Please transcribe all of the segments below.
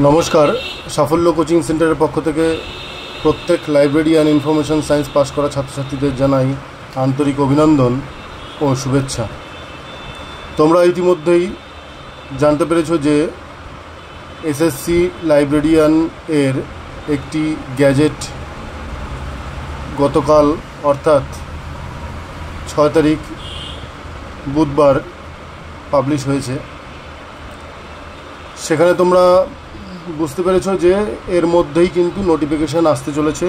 নমস্কার। সাফল্য কোচিং সেন্টারের পক্ষ থেকে প্রত্যেক library and information science pass করা ছাত্রছাত্রীদের জানাই আন্তরিক অভিনন্দন ও শুভেচ্ছা। তোমরা ইতিমধ্যেই জানতে পেরেছো যে এসএসসি লাইব্রেরিয়ান এর একটি গ্যাজেট গতকাল অর্থাৎ 6 তারিখ বুধবার পাবলিশ হয়েছে। সেখানে তোমরা বুঝতে পেরেছো যে এর মধ্যেই কিন্তু নোটিফিকেশান আসতে চলেছে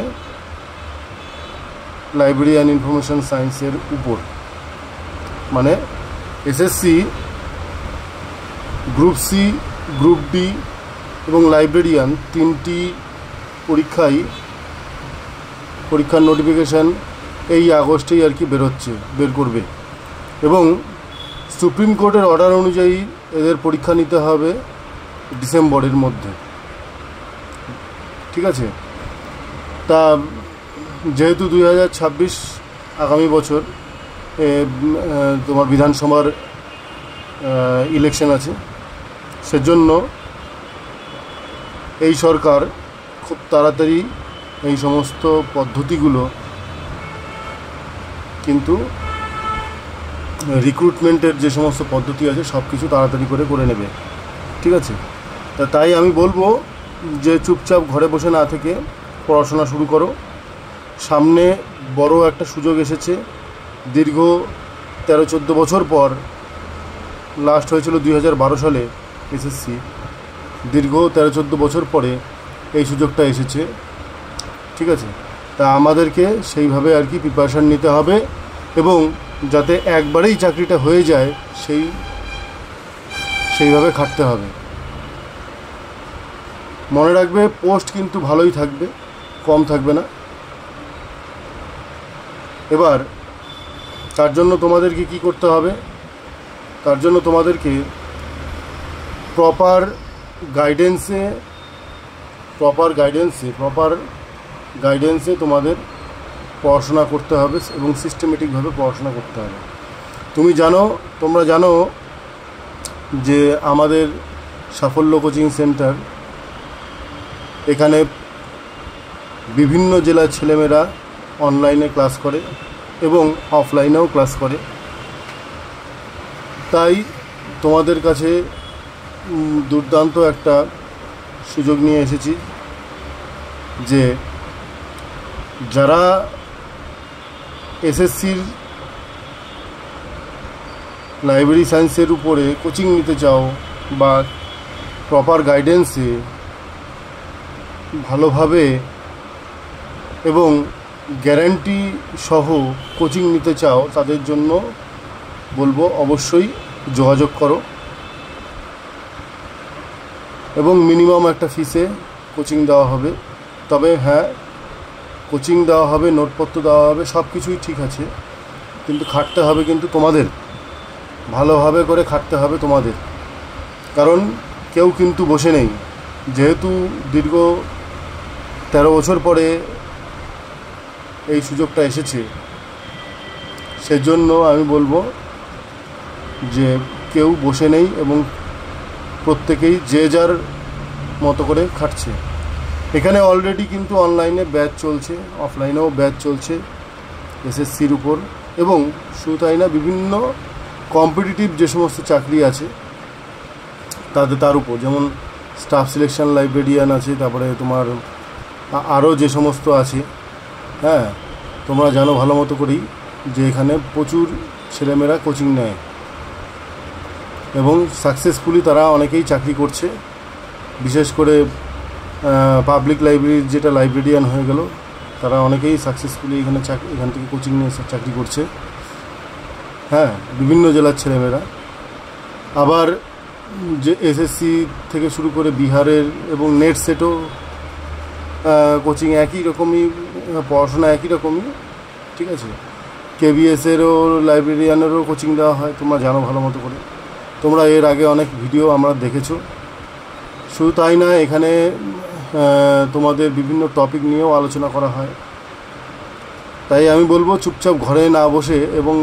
লাইব্রেরি অ্যান্ড ইনফরমেশন সায়েন্সের উপর। মানে SSC group C, group D এবং লাইব্রেরিয়ান তিনটি পরীক্ষার নোটিফিকেশান এই আগস্টেই আর কি বের করবে এবং সুপ্রিম কোর্টের অর্ডার অনুযায়ী এদের পরীক্ষা নিতে হবে ডিসেম্বরের মধ্যে। ঠিক আছে, তা যেহেতু 2026 আগামী বছর তোমার বিধানসভার ইলেকশন আছে, সেজন্য এই সরকার খুব তাড়াতাড়ি এই সমস্ত পদ্ধতিগুলো কিন্তু রিক্রুটমেন্টের যে সমস্ত পদ্ধতি আছে সব কিছু তাড়াতাড়ি করে নেবে। ঠিক আছে, তাই আমি বলবো যে চুপচাপ ঘরে বসে না থেকে পড়াশোনা শুরু করো। সামনে বড় একটা সুযোগ এসেছে। দীর্ঘ 13-14 বছর পর, লাস্ট হয়েছিল 2012 সালে এসএসসি, দীর্ঘ 13-14 বছর পরে এই সুযোগটা এসেছে। ঠিক আছে, তা আমাদেরকে সেইভাবে আর কি প্রিপারেশান নিতে হবে এবং যাতে একবারেই চাকরিটা হয়ে যায় সেইভাবে খাটতে হবে। মনে রাখবে, পোস্ট কিন্তু ভালোই থাকবে, কম থাকবে না। এবার তার জন্য তোমাদেরকে কি করতে হবে? তার জন্য তোমাদেরকে প্রপার গাইডেন্সে তোমাদের পড়াশোনা করতে হবে এবং সিস্টেমেটিকভাবে পড়াশোনা করতে হবে। তোমরা জানো যে আমাদের সাফল্য কোচিং সেন্টার, এখানে বিভিন্ন জেলার ছেলেমেয়েরা অনলাইনে ক্লাস করে এবং অফলাইনেও ক্লাস করে। তাই তোমাদের কাছে দুর্দান্ত একটা সুযোগ নিয়ে এসেছি যে যারা এসএসসির লাইব্রেরি সায়েন্সের উপরে কোচিং নিতে চাও বা প্রপার গাইডেন্সে ভালোভাবে এবং গ্যারান্টি সহ কোচিং নিতে চাও, তাদের জন্য বলবো অবশ্যই যোগাযোগ করো এবং মিনিমাম একটা ফিসে কোচিং দেওয়া হবে। তবে হ্যাঁ, কোচিং দেওয়া হবে, নোটপত্র দেওয়া হবে, সব কিছুই ঠিক আছে, কিন্তু খাটতে হবে কিন্তু তোমাদের, ভালোভাবে করে খাটতে হবে তোমাদের। কারণ কেউ কিন্তু বসে নেই। যেহেতু দীর্ঘ 13 বছর পরে এই সুযোগটা এসেছে, সেজন্য আমি বলবো যে কেউ বসে নেই এবং প্রত্যেকেই যে যার মতো করে খাটছে। এখানে অলরেডি কিন্তু অনলাইনে ব্যাচ চলছে, অফলাইনেও ব্যাচ চলছে এসএসসির উপর, এবং শুধু তাই না, বিভিন্ন কম্পিটিটিভ যে সমস্ত চাকরি আছে তার উপর, যেমন স্টাফ সিলেকশন লাইব্রেরিয়ান আছে, তারপরে তোমার আরও যে সমস্ত আছে। হ্যাঁ, তোমরা জানো ভালো মতো করেই যে এখানে প্রচুর ছেলেমেয়েরা কোচিং নেয় এবং সাকসেসফুলি তারা অনেকেই চাকরি করছে। বিশেষ করে পাবলিক লাইব্রেরির যেটা লাইব্রেরিয়ান হয়ে গেল, তারা অনেকেই সাকসেসফুলি এখান থেকে কোচিং নিয়ে চাকরি করছে। হ্যাঁ, বিভিন্ন জেলার ছেলেমেয়েরা। আবার যে এসএসসি থেকে শুরু করে বিহারের এবং নেট সেটও কোচিং একই রকমই, পড়াশোনা একই রকমই। ঠিক আছে, কেবিএসেরও লাইব্রেরিয়ানেরও কোচিং দেওয়া হয়, তোমরা জানো ভালো মতো করে। তোমরা এর আগে অনেক ভিডিও আমরা দেখেছো। শুধু তাই না, এখানে তোমাদের বিভিন্ন টপিক নিয়েও আলোচনা করা হয়। তাই আমি বলবো চুপচাপ ঘরে না বসে এবং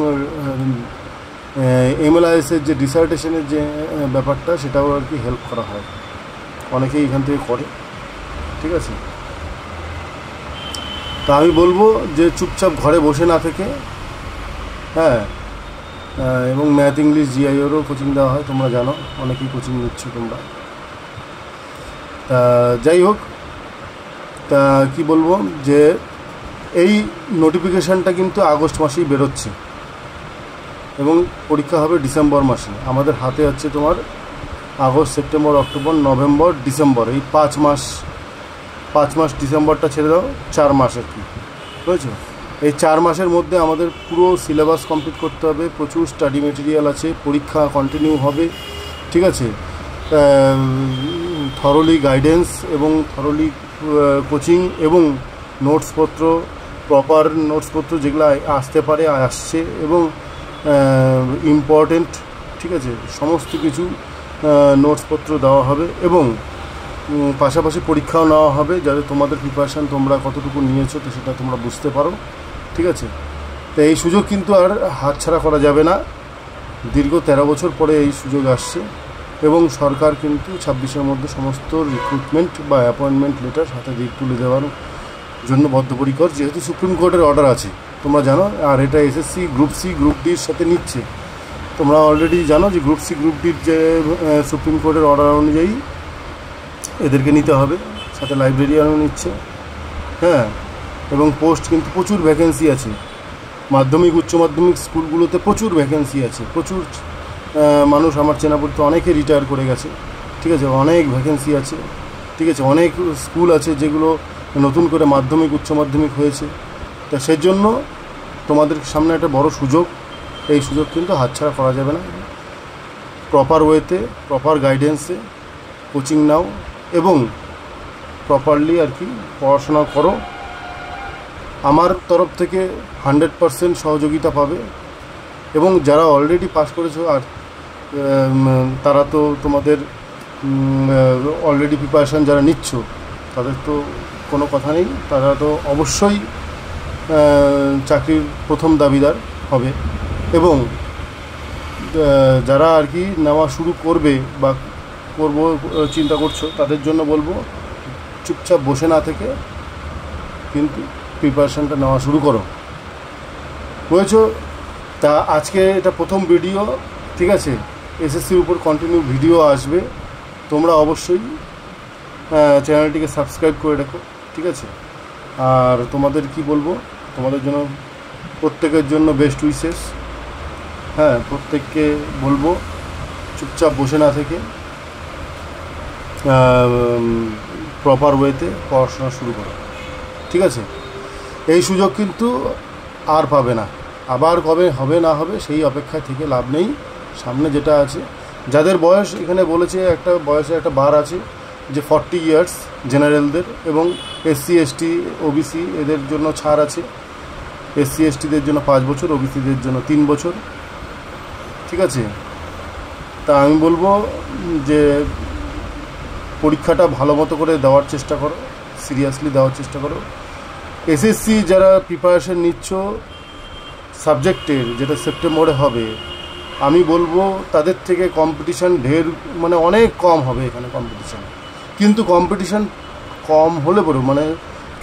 এমএলআইএসের যে ডিসার্টেশনের যে ব্যাপারটা, সেটাও আর কি হেল্প করা হয়। অনেকেই এখান থেকে করে, ঠিক আছে। তা আমি বলবো যে চুপচাপ ঘরে বসে না থেকে, হ্যাঁ, এবং ম্যাথ ইংলিশ জিআইওরও কোচিং দেওয়া হয়, তোমরা জানো, অনেকেই কোচিং নিচ্ছ তোমরা। তা যাই হোক, তা কি বলবো যে এই নোটিফিকেশানটা কিন্তু আগস্ট মাসেই বেরোচ্ছে এবং পরীক্ষা হবে ডিসেম্বর মাসে। আমাদের হাতে আছে তোমার August, September, October, November, December, এই 5 মাস। ডিসেম্বরটা ছেড়ে দাও, 4 মাস আর কি, বুঝেছো? এই 4 মাসের মধ্যে আমাদের পুরো সিলেবাস কমপ্লিট করতে হবে, প্রচুর স্টাডি মেটেরিয়াল আছে, পরীক্ষা কন্টিনিউ হবে, ঠিক আছে। থরলি গাইডেন্স এবং থরলি কোচিং এবং নোটসপত্র, প্রপার নোটসপত্র যেগুলো আসতে পারে আসছে, এবং ইম্পর্টেন্ট, ঠিক আছে, সমস্ত কিছু নোটসপত্র দেওয়া হবে এবং পাশাপাশি পরীক্ষাও নেওয়া হবে, যাতে তোমাদের প্রিপারেশান তোমরা কতটুকু নিয়েছো তো সেটা তোমরা বুঝতে পারো, ঠিক আছে। তো এই সুযোগ কিন্তু আর হাতছাড়া করা যাবে না। দীর্ঘ 13 বছর পরে এই সুযোগ আসছে এবং সরকার কিন্তু 26-এর মধ্যে সমস্ত রিক্রুটমেন্ট বা অ্যাপয়েন্টমেন্ট লেটার হাতে তুলে দেওয়ার জন্য বদ্ধপরিকর, যেহেতু সুপ্রিম কোর্টের অর্ডার আছে, তোমরা জানো। আর এটা এসএসসি, গ্রুপ সি, গ্রুপ ডির সাথে নিচ্ছে। তোমরা অলরেডি জানো যে গ্রুপ সি, গ্রুপ ডির যে সুপ্রিম কোর্টের অর্ডার অনুযায়ী এদেরকে নিতে হবে, সাথে লাইব্রেরিয়ানও নিচ্ছে, হ্যাঁ। এবং পোস্ট কিন্তু প্রচুর ভ্যাকেন্সি আছে, মাধ্যমিক উচ্চ মাধ্যমিক স্কুলগুলোতে প্রচুর ভ্যাকেন্সি আছে, প্রচুর মানুষ আমার চেনা পরিচিত অনেকে রিটায়ার করে গেছে, ঠিক আছে, অনেক ভ্যাকেন্সি আছে, ঠিক আছে। অনেক স্কুল আছে যেগুলো নতুন করে মাধ্যমিক উচ্চ মাধ্যমিক হয়েছে। তা সেই জন্য তোমাদের সামনে একটা বড় সুযোগ, এই সুযোগ কিন্তু হাতছাড়া করা যাবে না। প্রপার ওয়েতে, প্রপার গাইডেন্সে কোচিং নাও এবং প্রপারলি আর কি পড়াশোনা করো। আমার তরফ থেকে 100% সহযোগিতা পাবে। এবং যারা অলরেডি পাস করেছো আর তারা তো তোমাদের অলরেডি প্রিপারেশান যারা নিচ্ছ তাদের তো কোনো কথা নেই, তারা তো অবশ্যই চাকরির প্রথম দাবিদার হবে। এবং যারা আর কি নেওয়া শুরু করবে বা করবো চিন্তা করছো, তাদের জন্য বলবো চুপচাপ বসে না থেকে কিন্তু প্রিপারেশানটা নেওয়া শুরু করো, বুঝেছো? তা আজকে এটা প্রথম ভিডিও, ঠিক আছে। এসএসসির উপর কন্টিনিউ ভিডিও আসবে, তোমরা অবশ্যই চ্যানেলটিকে সাবস্ক্রাইব করে রাখো, ঠিক আছে। আর তোমাদের কি বলবো, তোমাদের জন্য প্রত্যেকের জন্য বেস্ট উইশেস, হ্যাঁ। প্রত্যেককে বলবো চুপচাপ বসে না থেকে প্রপার ওয়েতে পড়াশোনা শুরু করো, ঠিক আছে। এই সুযোগ কিন্তু আর পাবে না, আবার কবে হবে না হবে সেই অপেক্ষায় থেকে লাভ নেই। সামনে যেটা আছে, যাদের বয়স এখানে বলেছে একটা বয়সে একটা বার আছে যে 40 ইয়ার্স জেনারেলদের, এবং এসসি এসটি ওবিসি এদের জন্য ছাড় আছে। এসসি এসটিদের জন্য 5 বছর, ওবিসিদের জন্য 3 বছর, ঠিক আছে। তা আমি বলবো যে পরীক্ষাটা ভালো মতো করে দেওয়ার চেষ্টা করো, সিরিয়াসলি দেওয়ার চেষ্টা করো। এসএসসি যারা প্রিপারেশন নিচ্ছ সাবজেক্টের, যেটা সেপ্টেম্বরে হবে, আমি বলবো তাদের থেকে কম্পিটিশান মানে অনেক কম হবে এখানে কম্পিটিশান। কিন্তু কম্পিটিশান কম হলে পরেও, মানে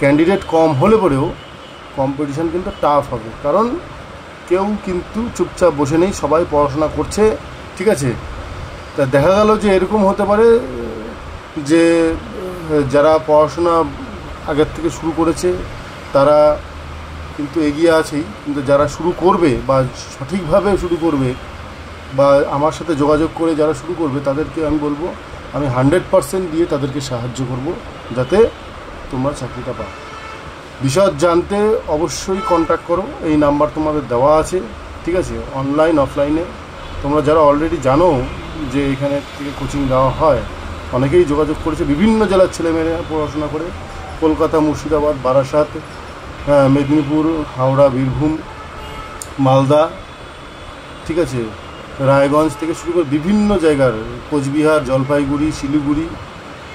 ক্যান্ডিডেট কম হলে পরেও কম্পিটিশান কিন্তু টাফ হবে, কারণ কেউ কিন্তু চুপচাপ বসে নেই, সবাই পড়াশোনা করছে, ঠিক আছে। তা দেখা গেল যে এরকম হতে পারে যে যারা পড়াশোনা আগের থেকে শুরু করেছে তারা কিন্তু এগিয়ে আছেই, কিন্তু যারা শুরু করবে বা সঠিকভাবে শুরু করবে বা আমার সাথে যোগাযোগ করে যারা শুরু করবে, তাদেরকে আমি বলবো আমি 100% দিয়ে তাদেরকে সাহায্য করব, যাতে তোমরা চাকরিটা পাও। বিশদ জানতে অবশ্যই কন্ট্যাক্ট করো, এই নাম্বার তোমাদের দেওয়া আছে, ঠিক আছে। অনলাইন অফলাইনে তোমরা যারা অলরেডি জানো যে এখানে থেকে কোচিং দেওয়া হয়, অনেকেই যোগাযোগ করেছে, বিভিন্ন জেলার ছেলেমেয়েরা পড়াশোনা করে, কলকাতা, মুর্শিদাবাদ, বারাসাত, মেদিনীপুর, হাওড়া, বীরভূম, মালদা, ঠিক আছে, রায়গঞ্জ থেকে শুরু করে বিভিন্ন জায়গার, কোচবিহার, জলপাইগুড়ি, শিলিগুড়ি,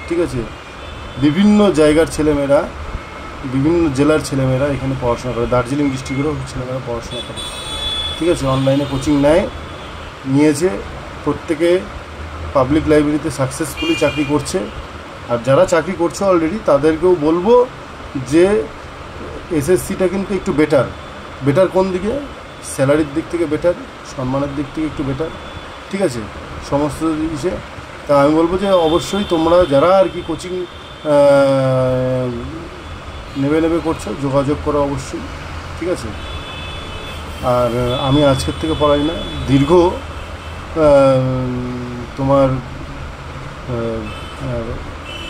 ঠিক আছে, বিভিন্ন জায়গার ছেলেমেয়েরা, বিভিন্ন জেলার ছেলেমেয়েরা এখানে পড়াশোনা করে, দার্জিলিং ডিস্ট্রিক্টেরও ছেলেমেয়েরা পড়াশোনা করে, ঠিক আছে। অনলাইনে কোচিং নিয়েছে, প্রত্যেকে পাবলিক লাইব্রেরিতে সাকসেসফুলি চাকরি করছে, আর যারা চাকরি করছে অলরেডি তাদেরকেও বলবো যে এসএসসিটা কিন্তু একটু বেটার কোন দিকে, স্যালারির দিক থেকে বেটার, সম্মানের দিক থেকে একটু বেটার, ঠিক আছে, সমস্ত জিনিসে। তা আমি বলবো যে অবশ্যই তোমরা যারা আর কি কোচিং নেবে করছো, যোগাযোগ করো অবশ্যই, ঠিক আছে। আর আমি আজকের থেকে পড়াই না, দীর্ঘ তোমার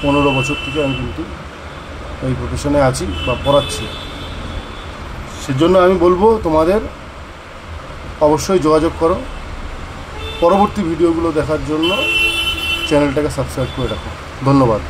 15 বছর থেকে আমি কিন্তু এই প্রফেশনে আছি বা পড়াচ্ছি। সেজন্য আমি বলবো তোমাদের অবশ্যই যোগাযোগ করো। পরবর্তী ভিডিওগুলো দেখার জন্য চ্যানেলটাকে সাবস্ক্রাইব করে রাখো। ধন্যবাদ।